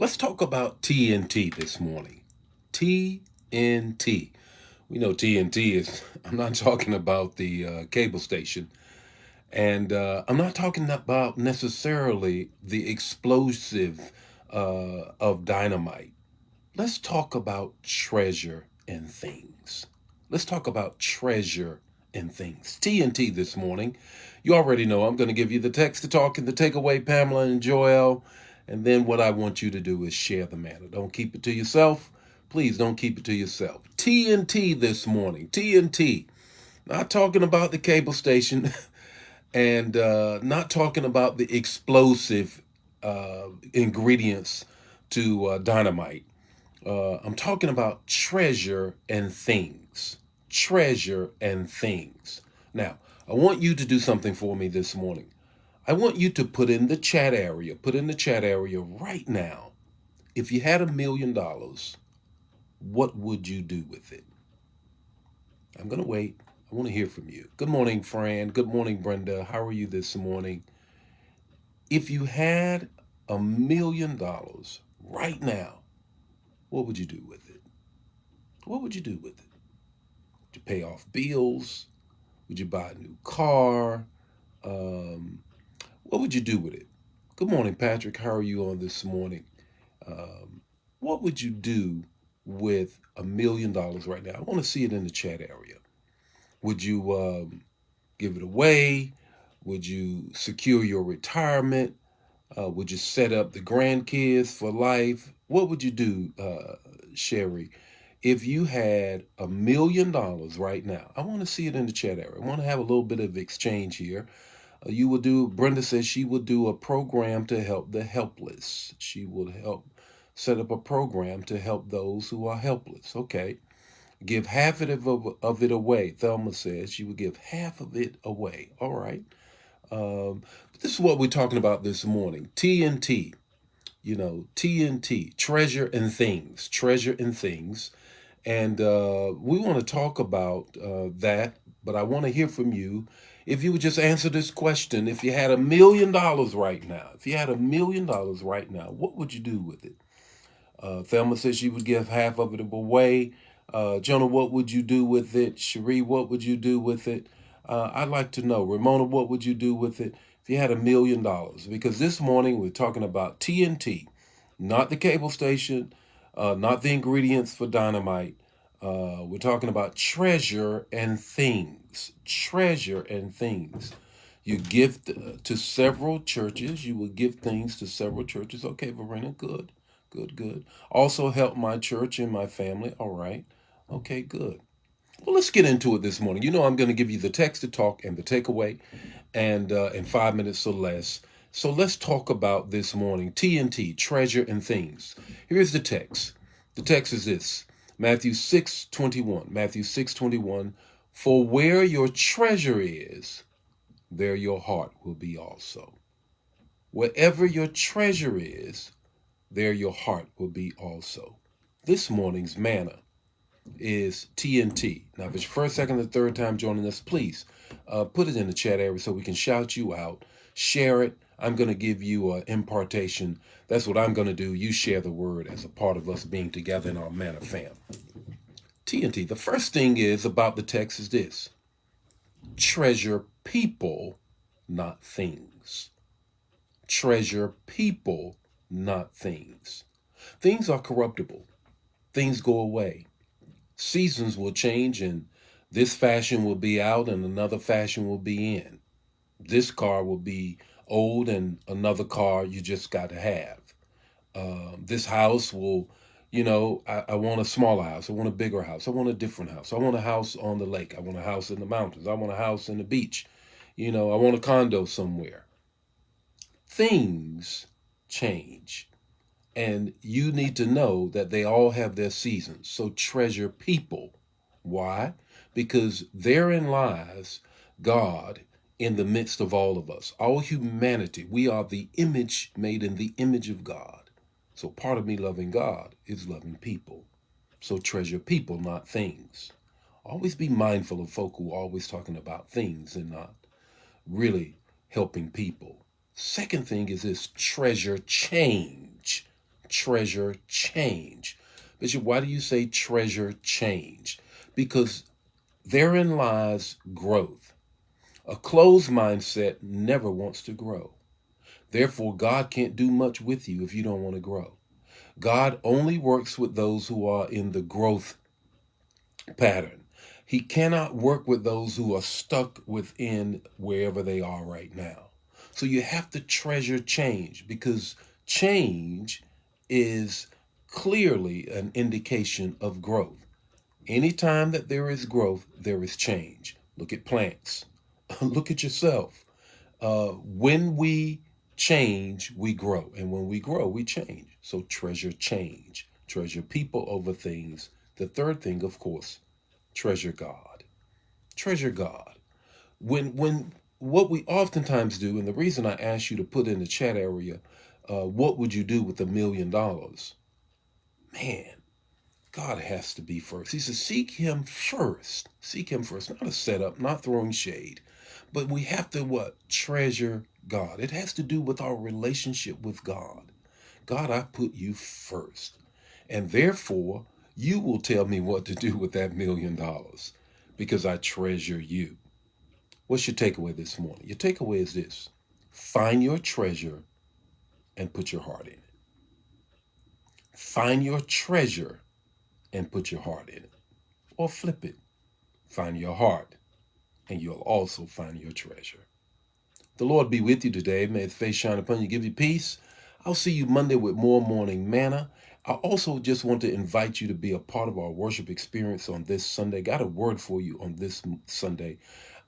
Let's talk about TNT this morning. TNT. We know TNT is, I'm not talking about the cable station. And I'm not talking about necessarily the explosive of dynamite. Let's talk about treasure and things. Let's talk about treasure and things. TNT this morning. You already know I'm going to give you the text to talk and the takeaway, Pamela and Joel. And then what I want you to do is share the matter. Don't keep it to yourself. Please don't keep it to yourself. TNT this morning. TNT. Not talking about the cable station and not talking about the explosive ingredients to dynamite. I'm talking about treasure and things. Treasure and things. Now, I want you to do something for me this morning. I want you to put in the chat area right now. If you had $1 million, what would you do with it? I'm going to wait. I want to hear from you. Good morning, Fran. Good morning, Brenda. How are you this morning? If you had $1 million right now, what would you do with it? What would you do with it? Would you pay off bills? Would you buy a new car? Um, what would you do with it? Good morning, Patrick. How are you on this morning? Um, what would you do with $1 million right now? I want to see it in the chat area. Would you give it away? Would you secure your retirement? Would you set up the grandkids for life? What would you do, Sherry, if you had $1 million right now? I want to see it in the chat area. I want to have a little bit of exchange here. You would do, Brenda says she would do a program to help the helpless. She would help set up a program to help those who are helpless. Okay. Give half of it away. Thelma says she would give half of it away. All right. But this is what we're talking about this morning. TNT, TNT, treasure and things, treasure and things. And we want to talk about that, but I want to hear from you. If you would just answer this question, if you had $1 million right now, if you had $1 million right now, what would you do with it? Thelma says she would give half of it away. Jonah, what would you do with it? Cherie, what would you do with it? I'd like to know. Ramona, what would you do with it if you had $1 million? Because this morning we're talking about TNT, not the cable station, not the ingredients for dynamite. We're talking about treasure and things. Treasure and things. You give to several churches. You will give things to several churches. Okay, Verena, good. Good, good. Also help my church and my family. All right. Okay, good. Well, let's get into it this morning. You know, I'm going to give you the text to talk and the takeaway, and in 5 minutes or less. So let's talk about this morning TNT, treasure and things. Here's the text. The text is this: Matthew 6:21. Matthew 6:21. For where your treasure is, there your heart will be also. Wherever your treasure is, there your heart will be also. This morning's manna is TNT. Now, if it's your first, second, or third time joining us, please put it in the chat area so we can shout you out. Share it. I'm going to give you an impartation. That's what I'm going to do. You share the word as a part of us being together in our manna fam. TNT. The first thing is about the text is this: treasure people, not things. Treasure people, not things. Things are corruptible. Things go away. Seasons will change, and this fashion will be out and another fashion will be in. This car will be old and another car you just got to have. This house will, I want a smaller house. I want a bigger house. I want a different house. I want a house on the lake. I want a house in the mountains. I want a house in the beach. I want a condo somewhere. Things change. And you need to know that they all have their seasons. So treasure people. Why? Because therein lies God in the midst of all of us. All humanity, we are the image made in the image of God. So part of me loving God is loving people. So treasure people, not things. Always be mindful of folk who are always talking about things and not really helping people. Second thing is this: treasure change. treasure change. Bishop, why do you say treasure change? Because therein lies growth. A closed mindset never wants to grow. Therefore, God can't do much with you if you don't want to grow. God only works with those who are in the growth pattern. He cannot work with those who are stuck within wherever they are right now. So you have to treasure change, because change is clearly an indication of growth. Anytime that there is growth, there is change. Look at plants. Look at yourself. When we change, we grow. And when we grow, we change. So treasure change. Treasure people over things. The third thing, of course, treasure God. Treasure God. When what we oftentimes do, and the reason I asked you to put in the chat area, what would you do with $1 million? Man, God has to be first. He says, seek him first. Seek him first. Not a setup, not throwing shade. But we have to what? Treasure God. It has to do with our relationship with God. God, I put you first. And therefore, you will tell me what to do with that $1 million, because I treasure you. What's your takeaway this morning? Your takeaway is this: find your treasure and put your heart in it. Find your treasure and put your heart in it. Or flip it. Find your heart and you'll also find your treasure. The Lord be with you today. May his face shine upon you, give you peace. I'll see you Monday with more morning manna. I also just want to invite you to be a part of our worship experience on this Sunday. Got a word for you on this Sunday.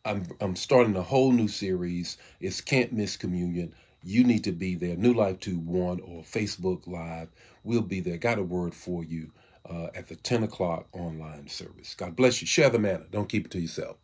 I'm starting a whole new series. It's Can't Miss Communion. You need to be there. New Life 2-1 or Facebook Live. We'll be there. Got a word for you at the 10 o'clock online service. God bless you. Share the manna. Don't keep it to yourself.